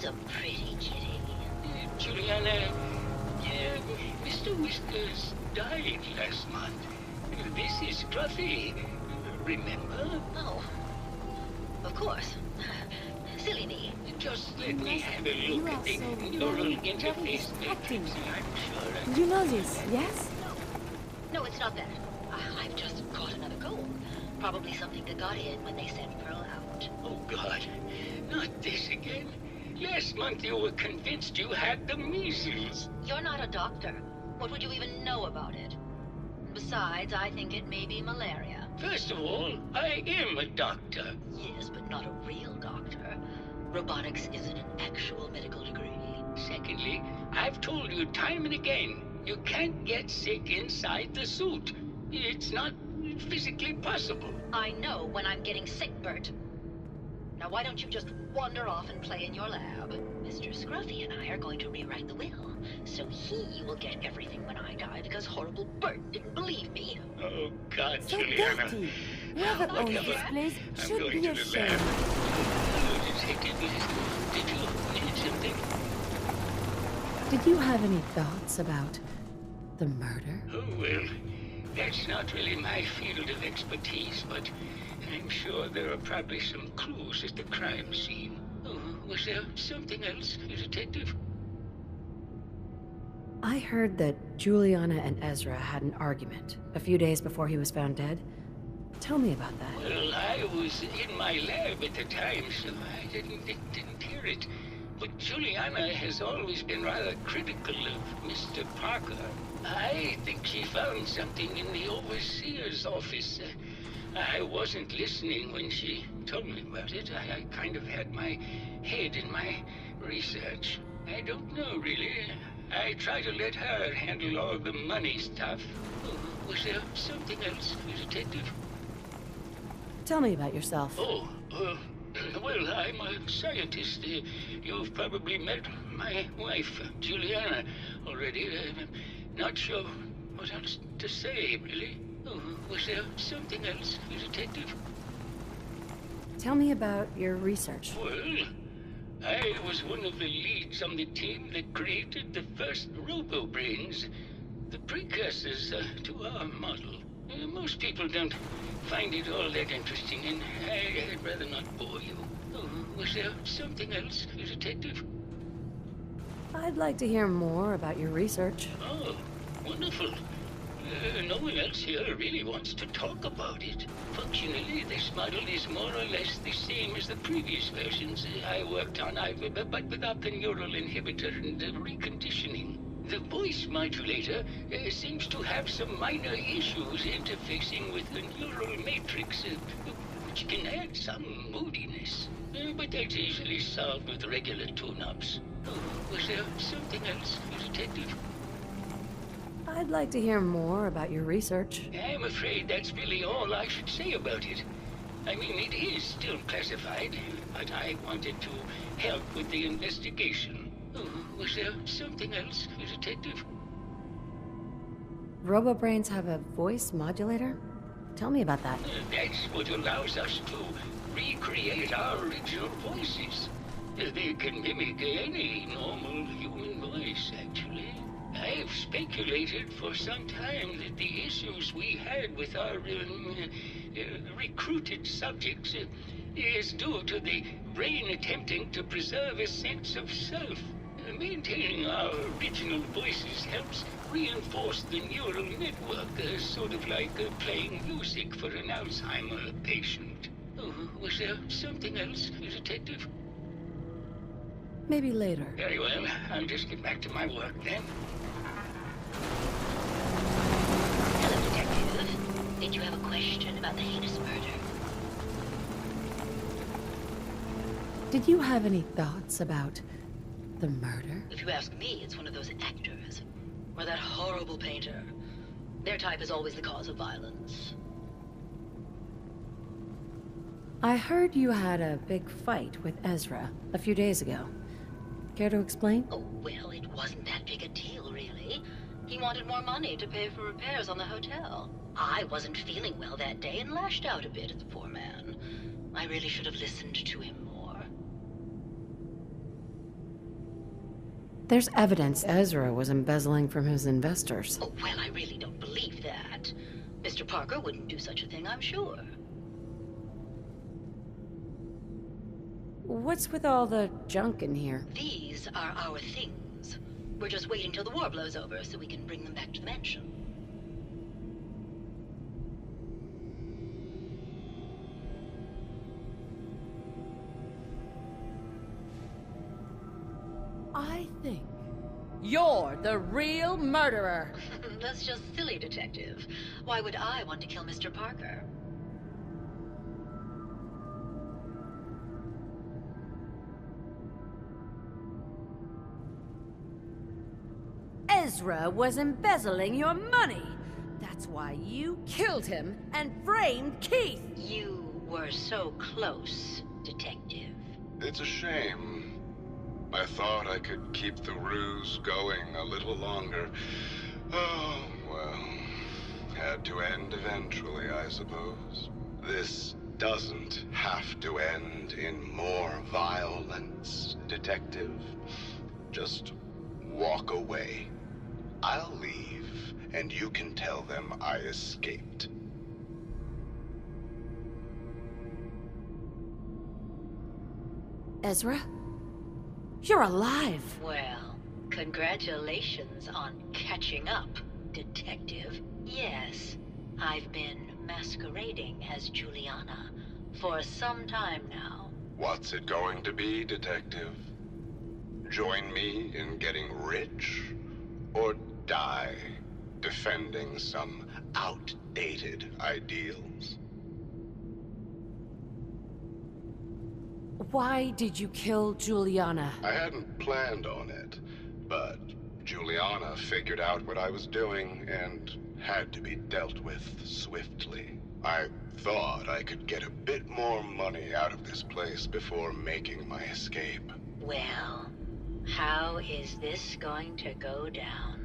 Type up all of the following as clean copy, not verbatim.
a pretty kitty. Juliana, Mr. Whiskers died last month. This is Scruffy. Remember? Oh, of course. Silly me. Just let me have a look at the neural interface matrix. I'm sure Did you know this, yes? No, it's not that. I've just caught another cold. Probably something that got in when they sent Pearl out. Oh, God. Not this again. Last month you were convinced you had the measles. You're not a doctor. What would you even know about it? Besides, I think it may be malaria. First of all, I am a doctor. Yes, but not a real doctor. Robotics isn't an actual medical degree. Secondly, I've told you time and again, you can't get sick inside the suit. It's not physically possible. I know when I'm getting sick, Bert. Now why don't you just wander off and play in your lab? Mr. Scruffy and I are going to rewrite the will, so he will get everything when I die because horrible Bert didn't believe me. Oh, God, So Juliana. dirty. Whoever owns Whatever. this place I'm should going be to the ashamed. lab. Detective, did you need something? Did you have any thoughts about the murder? Oh, well, that's not really my field of expertise, but I'm sure there are probably some clues at the crime scene. Oh, was there something else, Detective? I heard that Juliana and Ezra had an argument a few days before he was found dead. Tell me about that. Well, I was in my lab at the time, so I didn't hear it. But Juliana has always been rather critical of Mr. Parker. I think she found something in the overseer's office. I wasn't listening when she told me about it. I kind of had my head in my research. I don't know, really. I try to let her handle all the money stuff. Oh, was there something else, Detective? Tell me about yourself. Oh, well, I'm a scientist. You've probably met my wife, Juliana, already. Not sure what else to say, really. Oh, was there something else, Detective? Tell me about your research. Well, I was one of the leads on the team that created the first robo-brains, the precursors to our model. Most people don't find it all that interesting, and I'd rather not bore you. Oh, was there something else, Detective? I'd like to hear more about your research. Oh, wonderful. No one else here really wants to talk about it. Functionally, this model is more or less the same as the previous versions I worked on, but without the neural inhibitor and the reconditioning. The voice modulator seems to have some minor issues interfacing with the neural matrix, which can add some moodiness. But that's easily solved with regular tune-ups. Oh, was there something else, Detective? I'd like to hear more about your research. I'm afraid that's really all I should say about it. I mean, it is still classified, but I wanted to help with the investigation. Oh, was there something else, Detective? RoboBrains have a voice modulator? Tell me about that. That's what allows us to recreate our original voices. They can mimic any normal human voice, actually. I've speculated for some time that the issues we had with our recruited subjects is due to the brain attempting to preserve a sense of self. Maintaining our original voices helps reinforce the neural network, sort of like playing music for an Alzheimer patient. Oh, was there something else, Detective? Maybe later. Very well. I'll just get back to my work then. Hello, Detective. Did you have a question about the heinous murder? Did you have any thoughts about the murder? If you ask me, it's one of those actors. Or that horrible painter. Their type is always the cause of violence. I heard you had a big fight with Ezra a few days ago. Care to explain? Oh, well, it wasn't that big a deal, really. He wanted more money to pay for repairs on the hotel. I wasn't feeling well that day and lashed out a bit at the poor man. I really should have listened to him more. There's evidence Ezra was embezzling from his investors. Oh, well, I really don't believe that. Mr. Parker wouldn't do such a thing, I'm sure. What's with all the junk in here? These are our things. We're just waiting till the war blows over so we can bring them back to the mansion. I think you're the real murderer. That's just silly, Detective. Why would I want to kill Mr. Parker? Ezra was embezzling your money. That's why you killed him and framed Keith. You were so close, Detective. It's a shame. I thought I could keep the ruse going a little longer. Oh, well. Had to end eventually, I suppose. This doesn't have to end in more violence, Detective. Just walk away. I'll leave, and you can tell them I escaped. Ezra? You're alive. Well, congratulations on catching up, Detective. Yes, I've been masquerading as Juliana for some time now. What's it going to be, Detective? Join me in getting rich? Or die defending some outdated ideals? Why did you kill Juliana? I hadn't planned on it, but Juliana figured out what I was doing and had to be dealt with swiftly. I thought I could get a bit more money out of this place before making my escape. Well, how is this going to go down?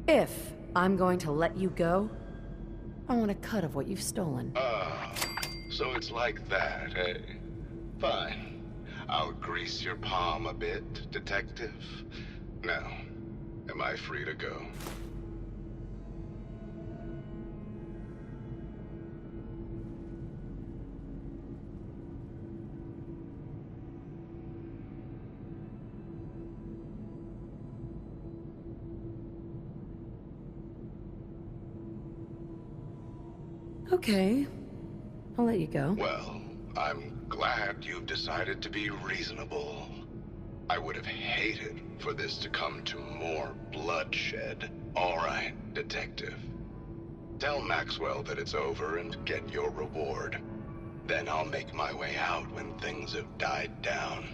If I'm going to let you go, I want a cut of what you've stolen. So it's like that, eh? Fine. I'll grease your palm a bit, detective. Now, am I free to go? Okay. I'll let you go. Well, I'm glad you've decided to be reasonable. I would have hated for this to come to more bloodshed. All right, detective. Tell Maxwell that it's over and get your reward. Then I'll make my way out when things have died down.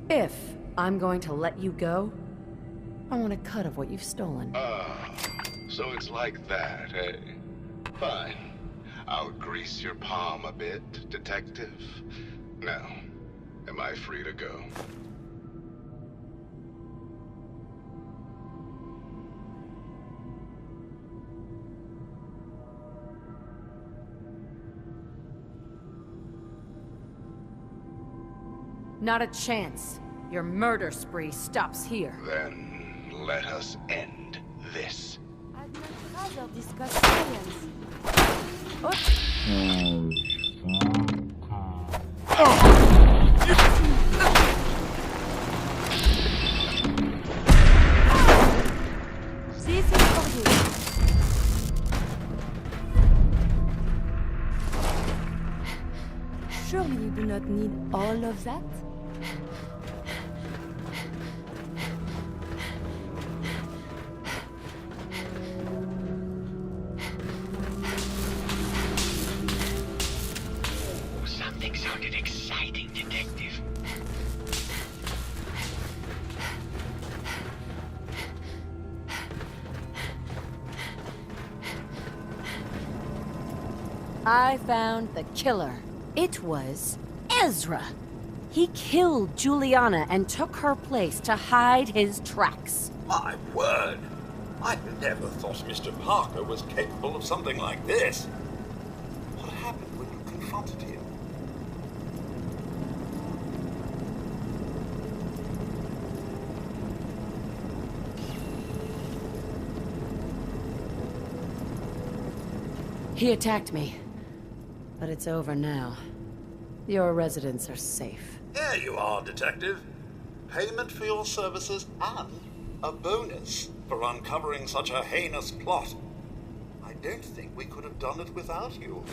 If I'm going to let you go, I want a cut of what you've stolen. So it's like that, eh? Fine. I'll grease your palm a bit, detective. Now, am I free to go? Not a chance. Your murder spree stops here. Then let us end this. I'd much rather discuss science. This is for you. Surely you do not need all of that? Something sounded exciting, Detective. I found the killer. It was Ezra. He killed Juliana and took her place to hide his tracks. My word! I never thought Mr. Parker was capable of something like this. What happened when you confronted him? He attacked me. But it's over now. Your residents are safe. There you are, Detective. Payment for your services and a bonus for uncovering such a heinous plot. I don't think we could have done it without you.